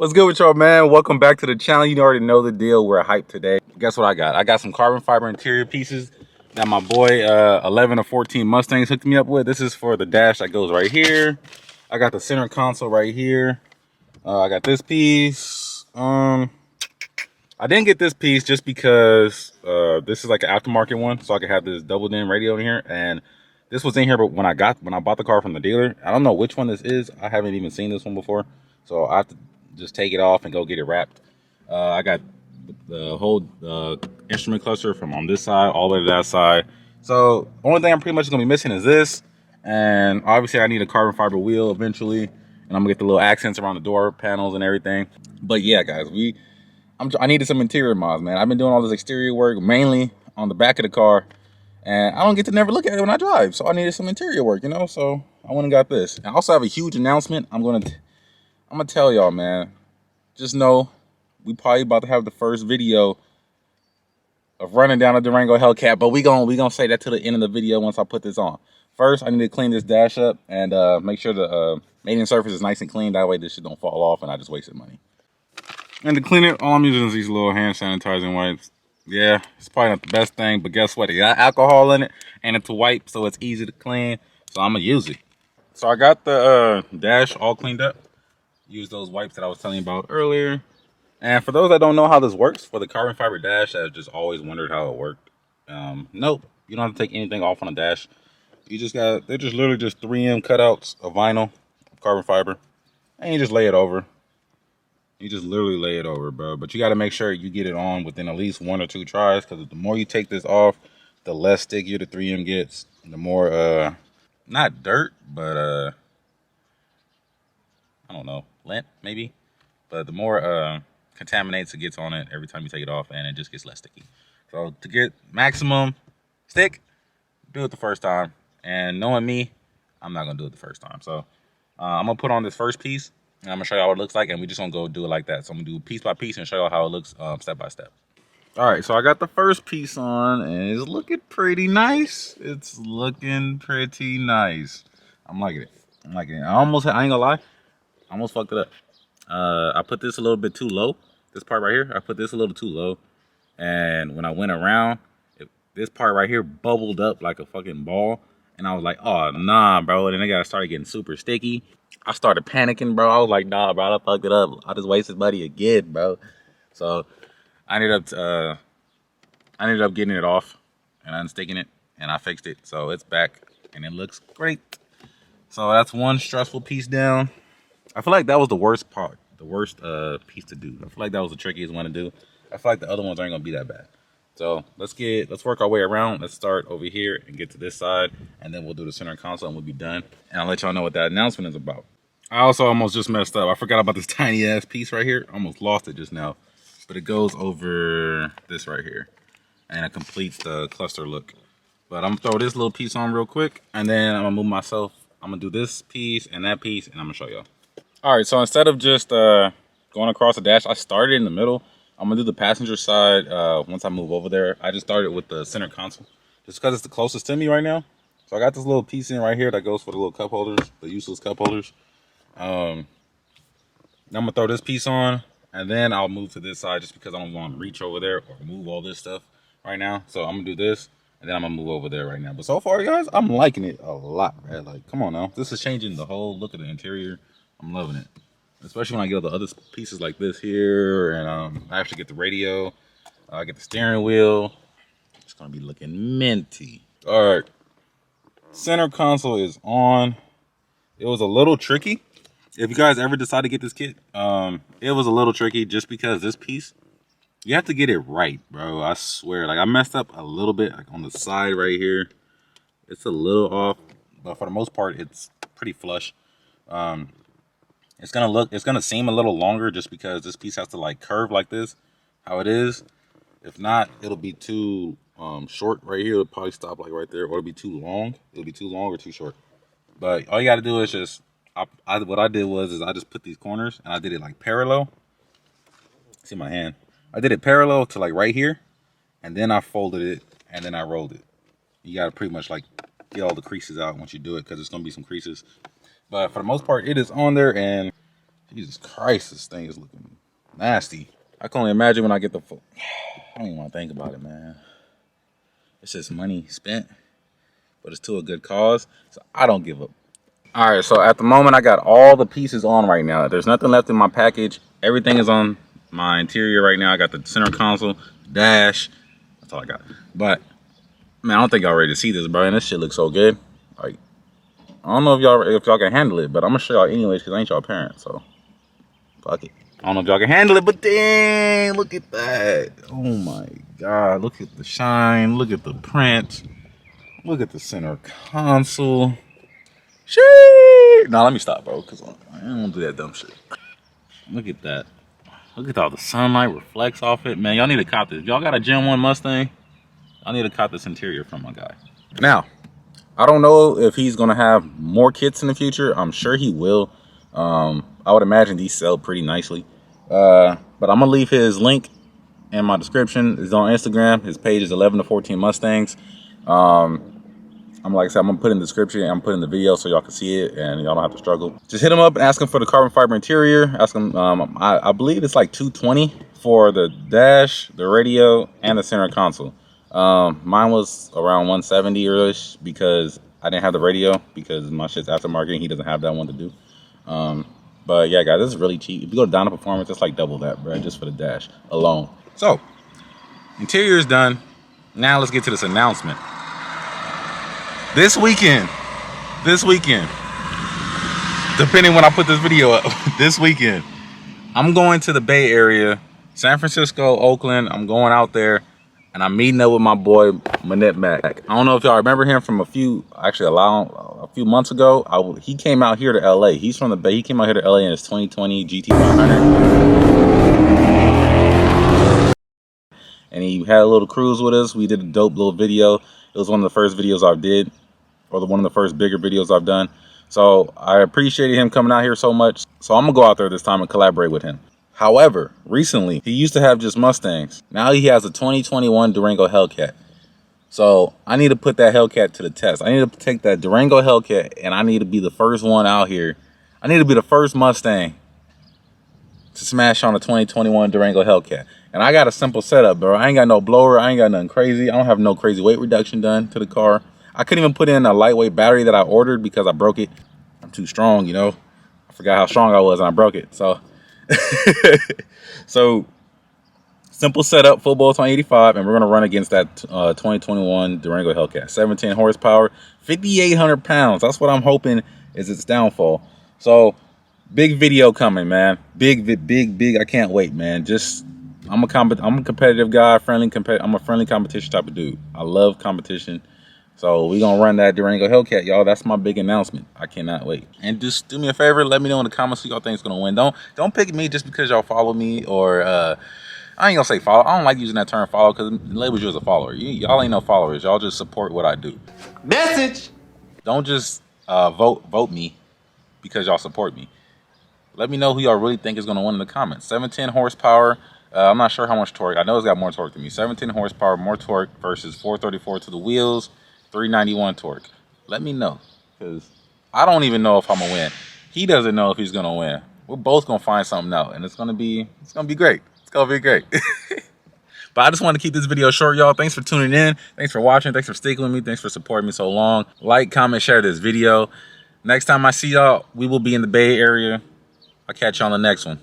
What's good with y'all, man? Welcome back to the channel. You already know the deal. We're hyped today. Guess what I got? I got some carbon fiber interior pieces that my boy 11 or 14 Mustangs hooked me up with. This is for the dash that goes right here. I got the center console right here. I got this piece. I didn't get this piece just because this is like an aftermarket one, so I could have this double din radio in here. And this was in here, but when I bought the car from the dealer, I don't know which one this is. I haven't even seen this one before, so I have to just take it off and go get it wrapped. I got the whole instrument cluster from on this side all the way to that side. So only thing I'm pretty much gonna be missing is this, and obviously I need a carbon fiber wheel eventually, and I'm gonna get the little accents around the door panels and everything. But yeah, guys, I needed some interior mods, man. I've been doing all this exterior work mainly on the back of the car, and I don't get to never look at it when I drive, so I needed some interior work, you know. So I went and got this. I also have a huge announcement. I'm gonna tell y'all, man. Just know we probably about to have the first video of running down a Durango Hellcat, but we gonna say that to the end of the video once I put this on. First, I need to clean this dash up and make sure the mating surface is nice and clean. That way this shit don't fall off and I just wasted money. And to clean it, all I'm using is these little hand sanitizing wipes. Yeah, it's probably not the best thing, but guess what? It got alcohol in it and it's a wipe, so it's easy to clean. So I'm gonna use it. So I got the dash all cleaned up. Use those wipes that I was telling you about earlier. And for those that don't know how this works, for the carbon fiber dash, I've just always wondered how it worked. Nope, you don't have to take anything off on the dash. They're just literally just 3M cutouts of vinyl, carbon fiber, and you just lay it over. You just literally lay it over, bro. But you got to make sure you get it on within at least 1 or 2 tries, because the more you take this off, the less stickier the 3M gets. The more, not dirt, but I don't know, lint maybe. But the more contaminates it gets on it every time you take it off, and it just gets less sticky. So to get maximum stick, do it the first time. And knowing me, I'm not gonna do it the first time. So I'm gonna put on this first piece, and I'm gonna show you how it looks like, and we just gonna go do it like that. So I'm gonna do piece by piece and show you how it looks step by step. All right, so I got the first piece on, and it's looking pretty nice. It's looking pretty nice. I'm liking it. I'm liking it. I ain't gonna lie, I almost fucked it up. I put this a little bit too low. This part right here, I put this a little too low. And when I went around, this part right here bubbled up like a fucking ball. And I was like, oh, nah, bro. And then I started getting super sticky. I started panicking, bro. I was like, nah, bro, I fucked it up. I just wasted money again, bro. So I ended up getting it off and unsticking it. And I fixed it. So it's back and it looks great. So that's one stressful piece down. I feel like that was the worst part, the worst piece to do. I feel like that was the trickiest one to do. I feel like the other ones aren't gonna be that bad. So let's work our way around. Let's start over here and get to this side, and then we'll do the center console and we'll be done. And I'll let y'all know what that announcement is about. I also almost just messed up. I forgot about this tiny ass piece right here. I almost lost it just now, but it goes over this right here, and it completes the cluster look. But I'm gonna throw this little piece on real quick, and then I'm gonna move myself. I'm gonna do this piece and that piece, and I'm gonna show y'all. All right, so instead of just going across the dash, I started in the middle. I'm gonna do the passenger side once I move over there. I just started with the center console, just because it's the closest to me right now. So I got this little piece in right here that goes for the little cup holders, the useless cup holders. Then I'm gonna throw this piece on, and then I'll move to this side just because I don't want to reach over there or move all this stuff right now. So I'm gonna do this, and then I'm gonna move over there right now. But so far, guys, I'm liking it a lot, man. Like, come on now, this is changing the whole look of the interior. I'm loving it, especially when I get all the other pieces like this here, and I actually get the radio, I get the steering wheel. It's gonna be looking minty. All right, center console is on. It was a little tricky. If you guys ever decide to get this kit, it was a little tricky just because this piece, you have to get it right, bro. I swear, like I messed up a little bit, like on the side right here. It's a little off, but for the most part, it's pretty flush. It's gonna seem a little longer just because this piece has to like curve like this, how it is. If not, it'll be too short right here. It'll probably stop like right there, or it'll be too long. It'll be too long or too short. But all you gotta do is just, what I did was I just put these corners and I did it like parallel. See my hand? I did it parallel to like right here, and then I folded it and then I rolled it. You gotta pretty much like get all the creases out once you do it, because there's gonna be some creases. But for the most part, it is on there, and Jesus Christ, this thing is looking nasty. I can only imagine when I get the full. I don't even want to think about it, man. It's just money spent, but it's to a good cause, so I don't give up. All right, so at the moment, I got all the pieces on right now. There's nothing left in my package. Everything is on my interior right now. I got the center console, dash. That's all I got. But, man, I don't think y'all ready to see this, bro. And this shit looks so good. Like, I don't know if y'all can handle it, but I'm going to show y'all anyways because I ain't y'all parent, so fuck it. I don't know if y'all can handle it, but dang, look at that. Oh, my God. Look at the shine. Look at the print. Look at the center console. Shit. Nah, let me stop, bro, because I don't want to do that dumb shit. Look at that. Look at all the sunlight reflects off it. Man, y'all need to cop this. Y'all got a Gen 1 Mustang? I need to cop this interior from my guy. Now, I don't know if he's going to have more kits in the future. I'm sure he will. I would imagine these sell pretty nicely. But I'm going to leave his link in my description. It's on Instagram. His page is 11 to 14 Mustangs. Like I said, I'm gonna put in the description. I'm putting the video so y'all can see it and y'all don't have to struggle. Just hit him up and ask him for the carbon fiber interior. Ask him. I believe it's like $220 for the dash, the radio, and the center console. Mine was around $170-ish because I didn't have the radio because my shit's aftermarket and he doesn't have that one to do. But yeah, guys, this is really cheap. If you go to Dyna Performance, it's like double that, bro, just for the dash alone. So, interior is done. Now let's get to this announcement. This weekend, depending when I put this video up, this weekend, I'm going to the Bay Area, San Francisco, Oakland. I'm going out there, and I'm meeting up with my boy, Manette Mac. I don't know if y'all remember him from a few months ago. He came out here to LA. He's from the Bay. He came out here to LA in his 2020 GT500. And he had a little cruise with us. We did a dope little video. It was one of the first videos I did, or one of the first bigger videos I've done. So I appreciated him coming out here so much. So I'm gonna go out there this time and collaborate with him. However, recently, he used to have just Mustangs. Now he has a 2021 Durango Hellcat. So I need to put that Hellcat to the test. I need to take that Durango Hellcat and I need to be the first one out here. I need to be the first Mustang to smash on a 2021 Durango Hellcat. And I got a simple setup, bro. I ain't got no blower. I ain't got nothing crazy. I don't have no crazy weight reduction done to the car. I couldn't even put in a lightweight battery that I ordered because I broke it. I'm too strong, you know. I forgot how strong I was and I broke it. So, so simple setup, full bolts on 85, and we're gonna run against that 2021 Durango Hellcat. 17 horsepower, 5,800 pounds. That's what I'm hoping is its downfall. So, big video coming, man. Big. I can't wait, man. I'm a competitive guy, I'm a friendly competition type of dude. I love competition. So we gonna run that Durango Hellcat, y'all. That's my big announcement. I cannot wait. And just do me a favor, let me know in the comments who y'all think is gonna win. Don't pick me just because y'all follow me, or I ain't gonna say follow. I don't like using that term follow because it labels you as a follower. Y'all ain't no followers. Y'all just support what I do. Message. Don't just vote me because y'all support me. Let me know who y'all really think is gonna win in the comments. 710 horsepower. I'm not sure how much torque. I know it's got more torque than me. 17 horsepower, more torque versus 434 to the wheels. 391 torque. Let me know, because I don't even know if I'm gonna win. He doesn't know if he's gonna win. We're both gonna find something out, and it's gonna be great. It's gonna be great. But I just want to keep this video short, y'all. Thanks for tuning in. Thanks for watching. Thanks for sticking with me. Thanks for supporting me so long. Like, comment, share this video. Next time I see y'all, we will be in the Bay Area. I'll catch you on the next one.